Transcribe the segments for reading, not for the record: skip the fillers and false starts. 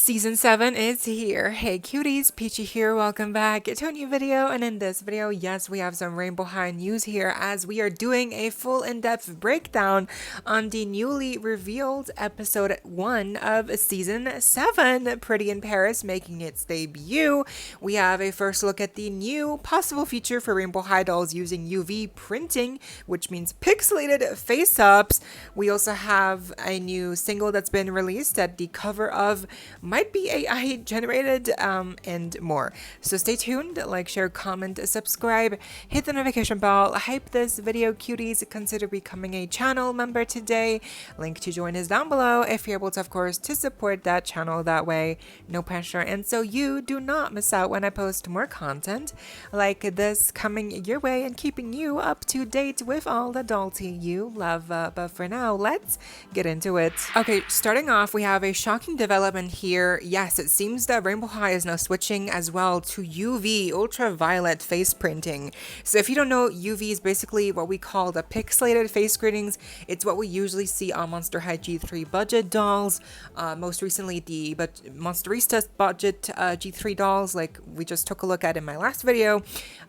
Season 7 is here. Hey cuties, PeachY here, welcome back to a new video, and in this video, yes, we have some Rainbow High news here as we are doing a full in-depth breakdown on the newly revealed episode 1 of Season 7, Pretty in Paris, making its debut. We have a first look at the new possible feature for Rainbow High dolls using UV printing, which means pixelated face-ups. We also have a new single that's been released that the cover of might be AI generated, and more. So stay tuned, like, share, comment, subscribe, hit the notification bell, hype this video, cuties. Consider becoming a channel member today. Link to join is down below if you're able to, of course, to support that channel that way. No pressure, and so you do not miss out when I post more content like this coming your way and keeping you up to date with all the dollty you love. But for now, let's get into it. Okay, starting off, we have a shocking development here. Yes, it seems that Rainbow High is now switching as well to UV, ultraviolet face printing. So if you don't know, UV is basically what we call the pixelated face greetings. It's what we usually see on Monster High G3 budget dolls. Most recently, the Monsteristas budget G3 dolls, like we just took a look at in my last video.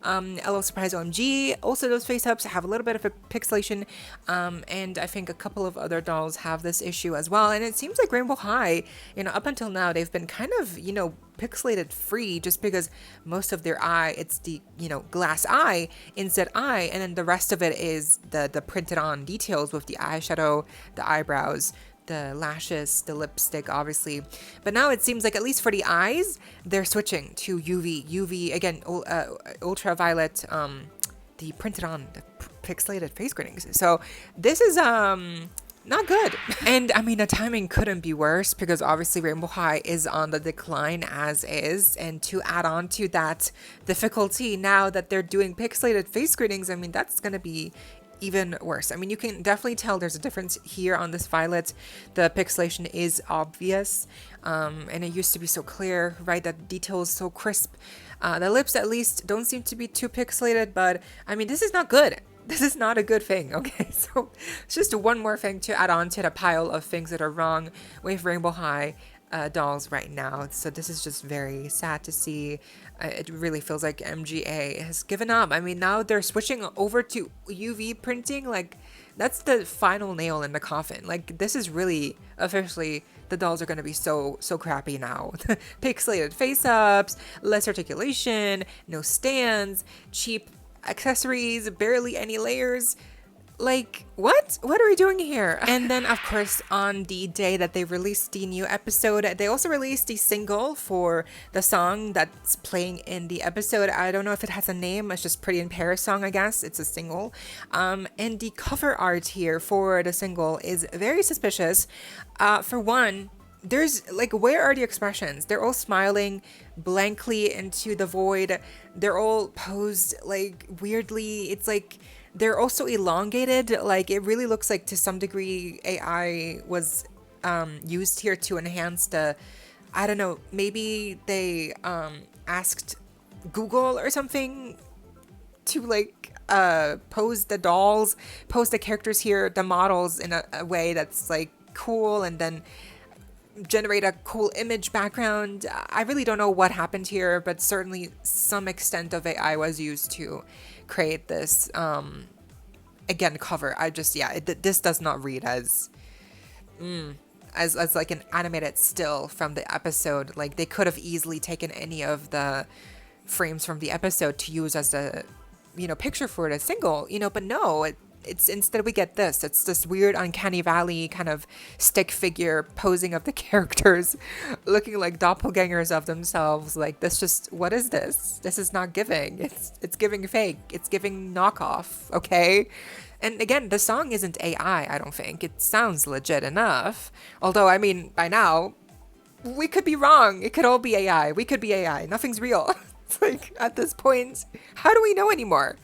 LO Surprise OMG, also those face ups have a little bit of a pixelation, and I think a couple of other dolls have this issue as well. And it seems like Rainbow High, up until now, they've been kind of, pixelated free, just because most of their eye, it's the, glass eye, instead eye, and then the rest of it is the printed on details with the eyeshadow, the eyebrows, the lashes, the lipstick, obviously. But now it seems like, at least for the eyes, they're switching to UV again, ultraviolet, the printed on, the pixelated face greetings. So this is not good. And I mean, the timing couldn't be worse, because obviously Rainbow High is on the decline as is, and to add on to that difficulty now that they're doing pixelated face greetings, I mean, that's gonna be even worse. I mean, you can definitely tell there's a difference here on this violet. The pixelation is obvious, and it used to be so clear, right? That detail is so crisp. The lips, at least, don't seem to be too pixelated, but I mean, this is not good. This is not a good thing, okay? So it's just one more thing to add on to the pile of things that are wrong with Rainbow High dolls right now. So this is just very sad to see. It really feels like MGA has given up. I mean, now they're switching over to UV printing. Like, that's the final nail in the coffin. Like, this is really officially, the dolls are going to be so crappy now. Pixelated face-ups, less articulation, no stands, cheap accessories, barely any layers. Like, what are we doing here? And then, of course, on the day that they released the new episode, they also released the single for the song that's playing in the episode. I don't know if it has a name. It's just Pretty in Paris song, I guess. It's a single. And the cover art here for the single is very suspicious. For one, there's, like, where are the expressions? They're all smiling blankly into the void. They're all posed, like, weirdly. It's like they're also elongated. Like, it really looks like, to some degree, AI was used here to enhance the, I don't know, maybe they asked Google or something to, like, pose the dolls, pose the characters here, the models, in a way that's, like, cool, and then generate a cool image background. I really don't know what happened here, but certainly some extent of AI was used to create this again cover. This does not read as like an animated still from the episode. Like, they could have easily taken any of the frames from the episode to use as a picture for the single, but no, it's instead we get this. It's this weird uncanny valley kind of stick figure posing of the characters, looking like doppelgangers of themselves. Like, this just, what is this? This is not giving. It's giving fake. It's giving knockoff, okay? And again, the song isn't AI, I don't think. It sounds legit enough. Although, I mean, by now, we could be wrong. It could all be AI. We could be AI. Nothing's real. It's like, at this point, how do we know anymore?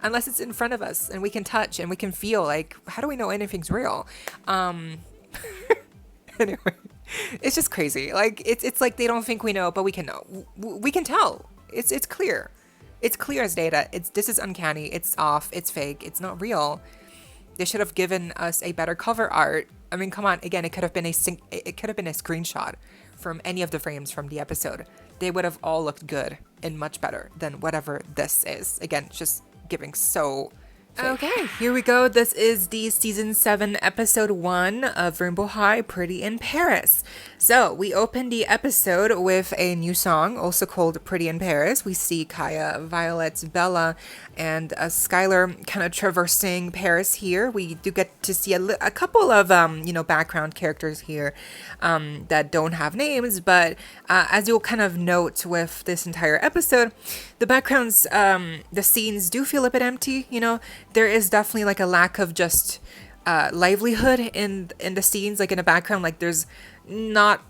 Unless it's in front of us and we can touch and we can feel. Like, how do we know anything's real? Anyway, it's just crazy. Like, it's like they don't think we know, but we can know. We can tell. It's clear. It's clear as data. This is uncanny. It's off. It's fake. It's not real. They should have given us a better cover art. I mean, come on. Again, it could have been a screenshot from any of the frames from the episode, they would have all looked good and much better than whatever this is. Again, just giving so fake. Okay, here we go. This is the season 7 episode 1 of Rainbow High, Pretty in Paris. So we open the episode with a new song, also called Pretty in Paris. We see Kaya, Violet, Bella, and Skylar kind of traversing Paris here. We do get to see a couple of, background characters here that don't have names, but as you'll kind of note with this entire episode, the backgrounds, the scenes do feel a bit empty, There is definitely like a lack of just livelihood in the scenes, like in the background. Like there's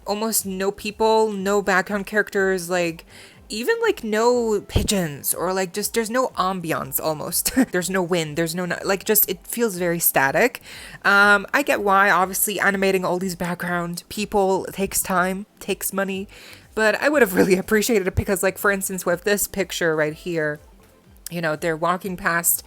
almost no people, no background characters, like even like no pigeons, or like just there's no ambiance almost. There's no wind, there's no, like, just it feels very static. I get why, obviously animating all these background people takes time, takes money, but I would have really appreciated it because, like, for instance, with this picture right here, they're walking past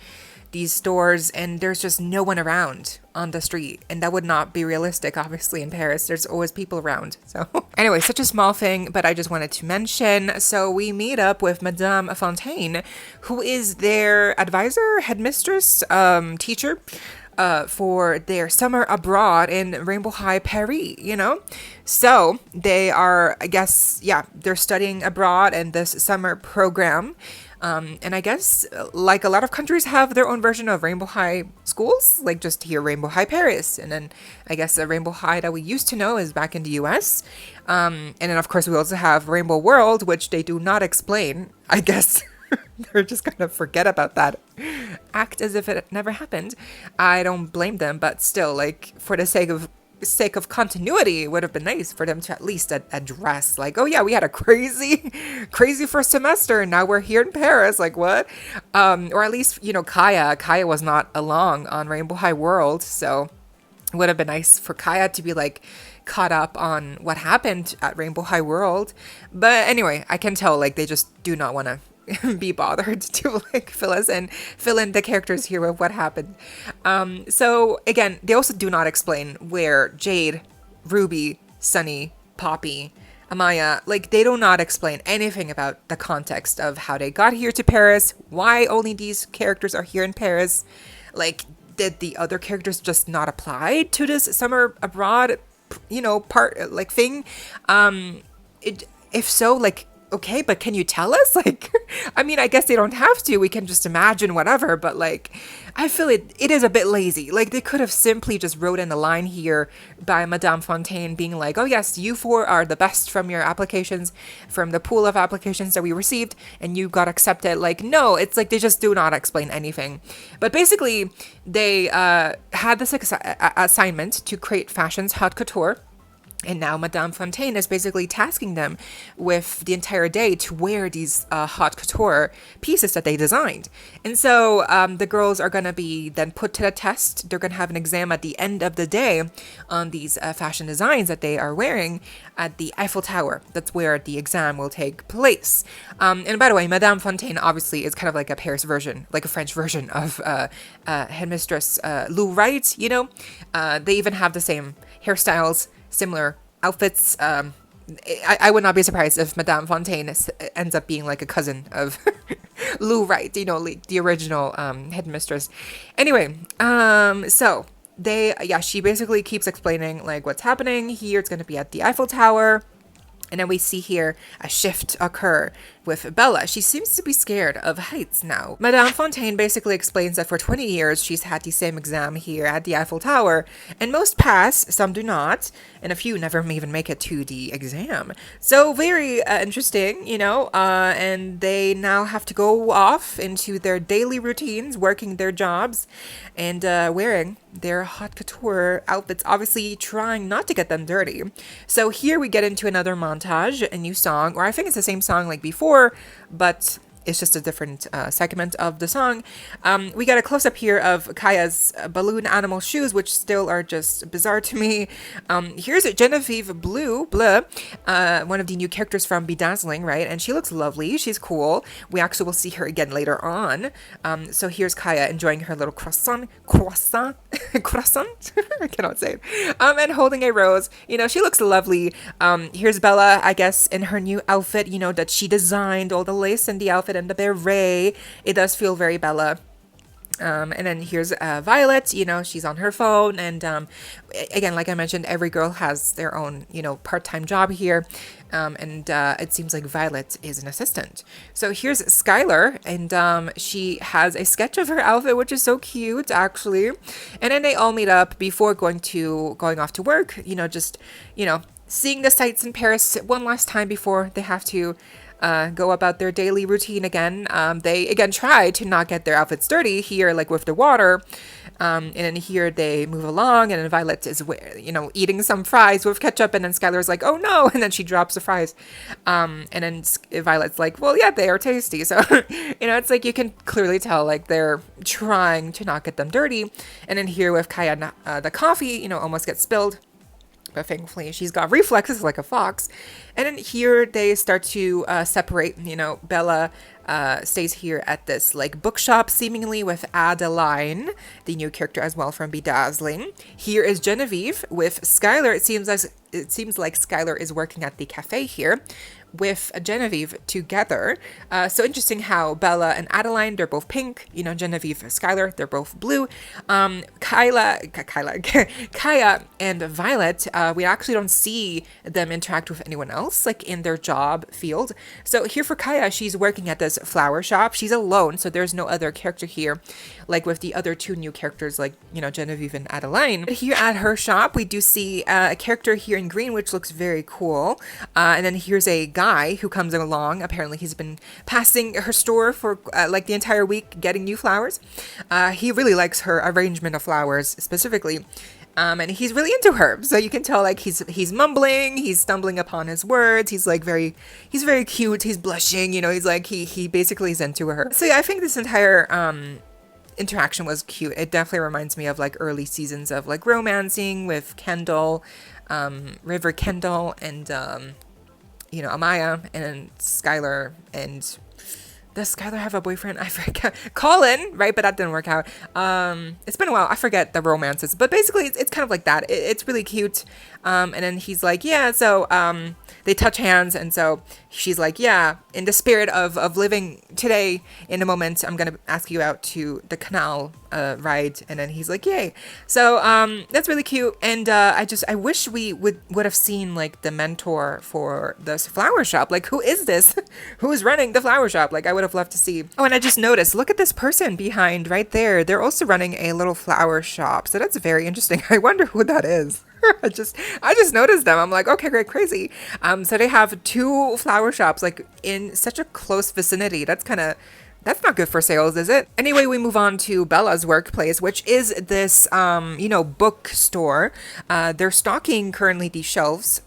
these stores and there's just no one around on the street, and that would not be realistic. Obviously in Paris there's always people around. So anyway, such a small thing, but I just wanted to mention. So we meet up with Madame Fontaine, who is their advisor, headmistress, teacher for their summer abroad in Rainbow High Paris, So they are, I guess, they're studying abroad in this summer program. And I guess, like, a lot of countries have their own version of Rainbow High schools, like just here Rainbow High Paris. And then I guess the Rainbow High that we used to know is back in the US. And then, of course, we also have Rainbow World, which they do not explain. I guess they're just going to forget about that. Act as if it never happened. I don't blame them, but still, like, for the sake of continuity, it would have been nice for them to at least address, like, oh yeah, we had a crazy first semester and now we're here in Paris, like, what? Or at least, Kaya was not along on Rainbow High World, so it would have been nice for Kaya to be, like, caught up on what happened at Rainbow High World. But anyway, I can tell, like, they just do not want to be bothered to, like, fill in the characters here with what happened. So again, they also do not explain where Jade, Ruby, Sunny, Poppy, Amaya, like, they do not explain anything about the context of how they got here to Paris, why only these characters are here in Paris. Like, did the other characters just not apply to this summer abroad, part, like, thing? If so, like, okay, but can you tell us? Like, I mean, I guess they don't have to. We can just imagine whatever, but, like, I feel it is a bit lazy. Like, they could have simply just wrote in the line here by Madame Fontaine being like, oh yes, you 4 are the best from your applications, from the pool of applications that we received, and you got accepted. Like, no, it's like they just do not explain anything. But basically, they had this assignment to create fashion's haute couture. And now Madame Fontaine is basically tasking them with the entire day to wear these haute couture pieces that they designed. And so the girls are going to be then put to the test. They're going to have an exam at the end of the day on these fashion designs that they are wearing at the Eiffel Tower. That's where the exam will take place. And by the way, Madame Fontaine obviously is kind of like a Paris version, like a French version of headmistress Lou Wright, They even have the same hairstyles, similar outfits. I would not be surprised if Madame Fontaine ends up being like a cousin of Lou Wright, like the original headmistress. Anyway, so she basically keeps explaining, like, what's happening here. It's going to be at the Eiffel Tower. And then we see here a shift occur with Bella. She seems to be scared of heights now. Madame Fontaine basically explains that for 20 years, she's had the same exam here at the Eiffel Tower, and most pass, some do not, and a few never even make it to the exam. So very interesting, and they now have to go off into their daily routines, working their jobs, and wearing their haute couture outfits, obviously trying not to get them dirty. So here we get into another montage, a new song, or I think it's the same song like before, but it's just a different segment of the song. We got a close-up here of Kaya's balloon animal shoes, which still are just bizarre to me. Here's Genevieve Blue, one of the new characters from Bedazzling, right? And she looks lovely. She's cool. We actually will see her again later on. So here's Kaya enjoying her little croissant, croissant, I cannot say it, and holding a rose. You know, she looks lovely. Here's Bella, I guess, in her new outfit, you know, that she designed, all the lace in the outfit and the beret. It does feel very Bella. And then here's Violet, you know, she's on her phone. And again, like I mentioned, every girl has their own, you know, part-time job here. And it seems like Violet is an assistant. So here's Skylar, and she has a sketch of her outfit, which is so cute, actually. And then they all meet up before going off to work, you know, just, you know, seeing the sights in Paris one last time before they have to go about their daily routine again. They again try to not get their outfits dirty here, like with the water. And then here they move along, and then Violet is, you know, eating some fries with ketchup, and then Skylar's like, oh no, and then she drops the fries. And then Violet's like, well, yeah, they are tasty. So, you know, it's like you can clearly tell, like, they're trying to not get them dirty. And then here with Kaya, the coffee, you know, almost gets spilled. But thankfully, she's got reflexes like a fox. And then here they start to separate. You know, Bella stays here at this like bookshop, seemingly with Adeline, the new character as well from Bedazzling. Here is Genevieve with Skylar. It seems like Skylar is working at the cafe here with Genevieve together. So interesting how Bella and Adeline, they're both pink. You know, Genevieve and Skylar, they're both blue. Kaya and Violet, we actually don't see them interact with anyone else, like in their job field. So here for Kaya, she's working at this flower shop. She's alone, so there's no other character here, like with the other two new characters, like, you know, Genevieve and Adeline. Here at her shop, we do see a character here in green, which looks very cool. And then here's a guy who comes along. Apparently he's been passing her store for like the entire week, getting new flowers. He really likes her arrangement of flowers specifically. And he's really into her. So you can tell, like, he's mumbling, he's stumbling upon his words. He's like he's very cute. He's blushing, you know, he's like, he basically is into her. So yeah, I think this entire interaction was cute. It definitely reminds me of like early seasons of like romancing with Kendall, River Kendall, and you know, Amaya, and then Skylar. And does Skylar have a boyfriend? I forget. Colin, right? But that didn't work out. It's been a while. I forget the romances. But basically, it's kind of like that. It's really cute. And then he's like, yeah, so they touch hands. And so she's like, yeah, in the spirit of living today, in a moment, I'm going to ask you out to the canal ride. And then he's like, yay. So that's really cute. And I wish we would have seen like the mentor for this flower shop. Like, who is this? Who is running the flower shop? Like, I would have loved to see. Oh, and I just noticed, look at this person behind right there. They're also running a little flower shop. So that's very interesting. I wonder who that is. I just noticed them. I'm like, okay, great, crazy. So they have two flower shops like in such a close vicinity. That's not good for sales, is it? Anyway, we move on to Bella's workplace, which is this, you know, bookstore. They're stocking currently these shelves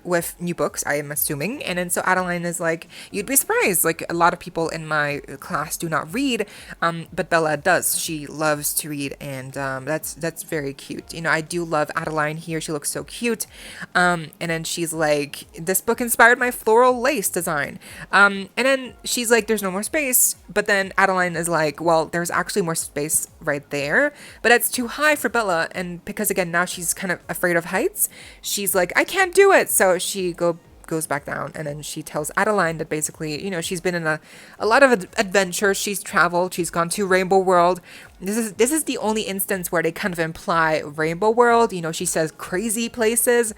with new books, I am assuming. And then so Adeline is like, you'd be surprised. Like, a lot of people in my class do not read, but Bella does. She loves to read, and that's very cute. You know, I do love Adeline here. She looks so cute. And then she's like, this book inspired my floral lace design. And then she's like, there's no more space. But then Adeline is like, well, there's actually more space right there, but it's too high for Bella. And because, again, now she's kind of afraid of heights, she's like, I can't do it. So she goes back down, and then she tells Adeline that basically, you know, she's been in a lot of adventures. She's traveled. She's gone to Rainbow World. This is the only instance where they kind of imply Rainbow World. You know, she says crazy places.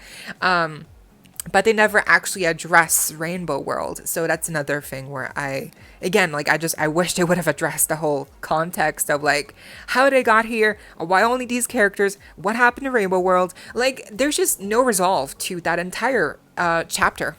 But they never actually address Rainbow World. So that's another thing where I wish they would have addressed the whole context of like how they got here, why only these characters, what happened to Rainbow World. Like, there's just no resolve to that entire chapter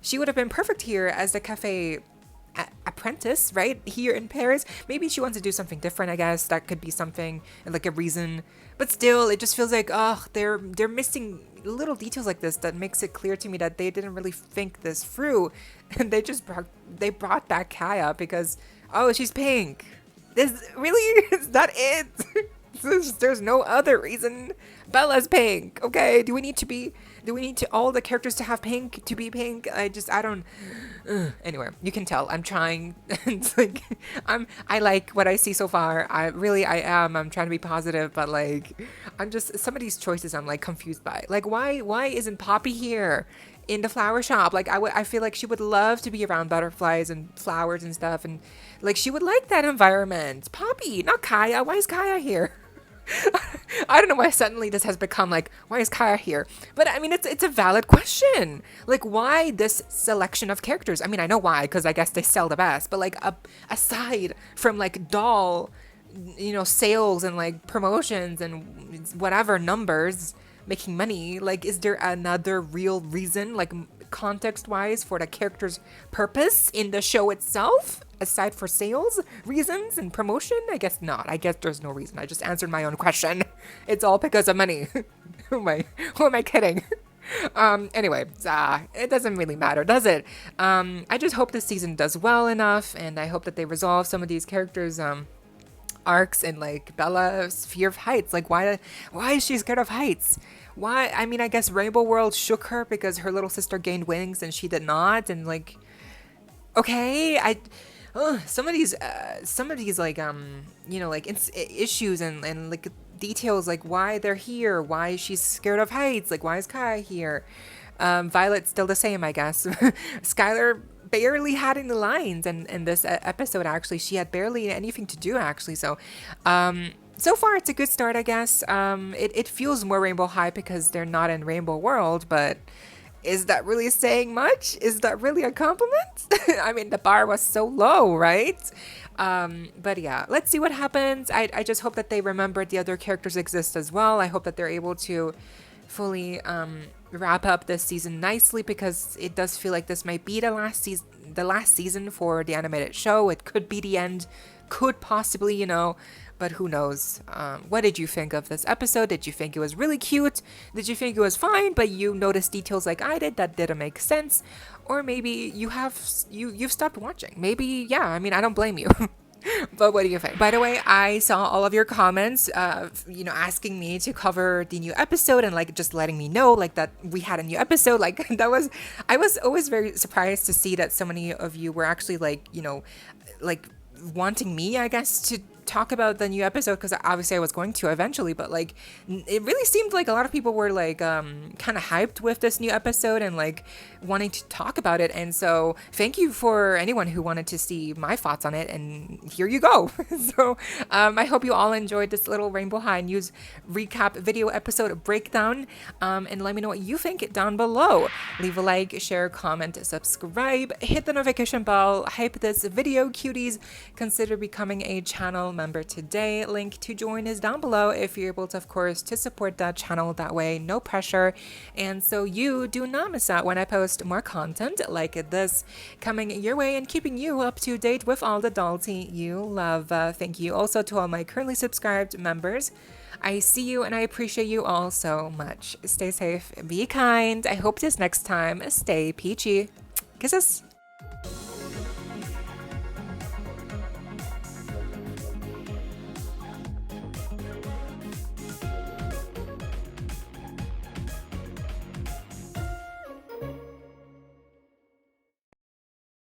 She would have been perfect here as the cafe apprentice, right? Here in Paris. Maybe she wants to do something different, I guess. That could be something, like a reason. But still, it just feels like, oh, they're missing little details like this that makes it clear to me that they didn't really think this through. And they brought back Kaya because, oh, she's pink. Really? Is that it? There's no other reason. Bella's pink. Okay. Do we need to all the characters to have pink to be pink? I don't. Anyway, you can tell I'm trying. It's like I like what I see so far. I'm trying to be positive, but like I'm just some of these choices I'm like confused by. Like why isn't Poppy here in the flower shop? Like I feel like she would love to be around butterflies and flowers and stuff, and like she would like that environment. Poppy, not Kaya. Why is Kaya here? I don't know why suddenly this has become like, why is Kaya here? But I mean, it's a valid question. Like, why this selection of characters? I mean, I know why, because I guess they sell the best. But like, aside from like doll, sales and like promotions and whatever numbers making money, like, is there another real reason, like context-wise, for the character's purpose in the show itself? Aside for sales reasons and promotion? I guess not. I guess there's no reason. I just answered my own question. It's all because of money. Who am I kidding? Anyway, it doesn't really matter, does it? I just hope this season does well enough, and I hope that they resolve some of these characters' arcs, and like Bella's fear of heights. Like, why is she scared of heights? Why? I mean, I guess Rainbow World shook her because her little sister gained wings and she did not, and like, okay, some of these like issues and like details, like why they're here, why she's scared of heights, like why is Kai here? Violet's still the same, I guess. Skylar barely had any lines, and in this episode, actually, she had barely anything to do, actually. So, so far, it's a good start, I guess. It feels more Rainbow High because they're not in Rainbow World, but is that really saying much? Is that really a compliment? I mean, the bar was so low, right? But yeah, let's see what happens. I just hope that they remember the other characters exist as well. I hope that they're able to fully wrap up this season nicely, because it does feel like this might be the last season for the animated show. It could be the end, could possibly, but who knows? What did you think of this episode? Did you think it was really cute? Did you think it was fine, but you noticed details like I did that didn't make sense? Or maybe you've stopped watching. Maybe, yeah, I mean, I don't blame you. But what do you think? By the way, I saw all of your comments, asking me to cover the new episode, and like just letting me know like that we had a new episode. Like I was always very surprised to see that so many of you were actually like wanting me, I guess, to talk about the new episode, because obviously I was going to eventually, but like it really seemed like a lot of people were like kind of hyped with this new episode and like wanting to talk about it. And so thank you for anyone who wanted to see my thoughts on it, and here you go. So I hope you all enjoyed this little Rainbow High news recap video episode breakdown, and let me know what you think down below. Leave a like, share, comment, subscribe, hit the notification bell, hype this video, cuties. Consider becoming a channel member today. Link to join is down below if you're able to, of course, to support that channel that way. No pressure, and so you do not miss out when I post more content like this coming your way and keeping you up to date with all the doll tea you love. Thank you also to all my currently subscribed members. I see you and I appreciate you all so much. Stay safe, be kind. I hope this next time stay peachy. Kisses.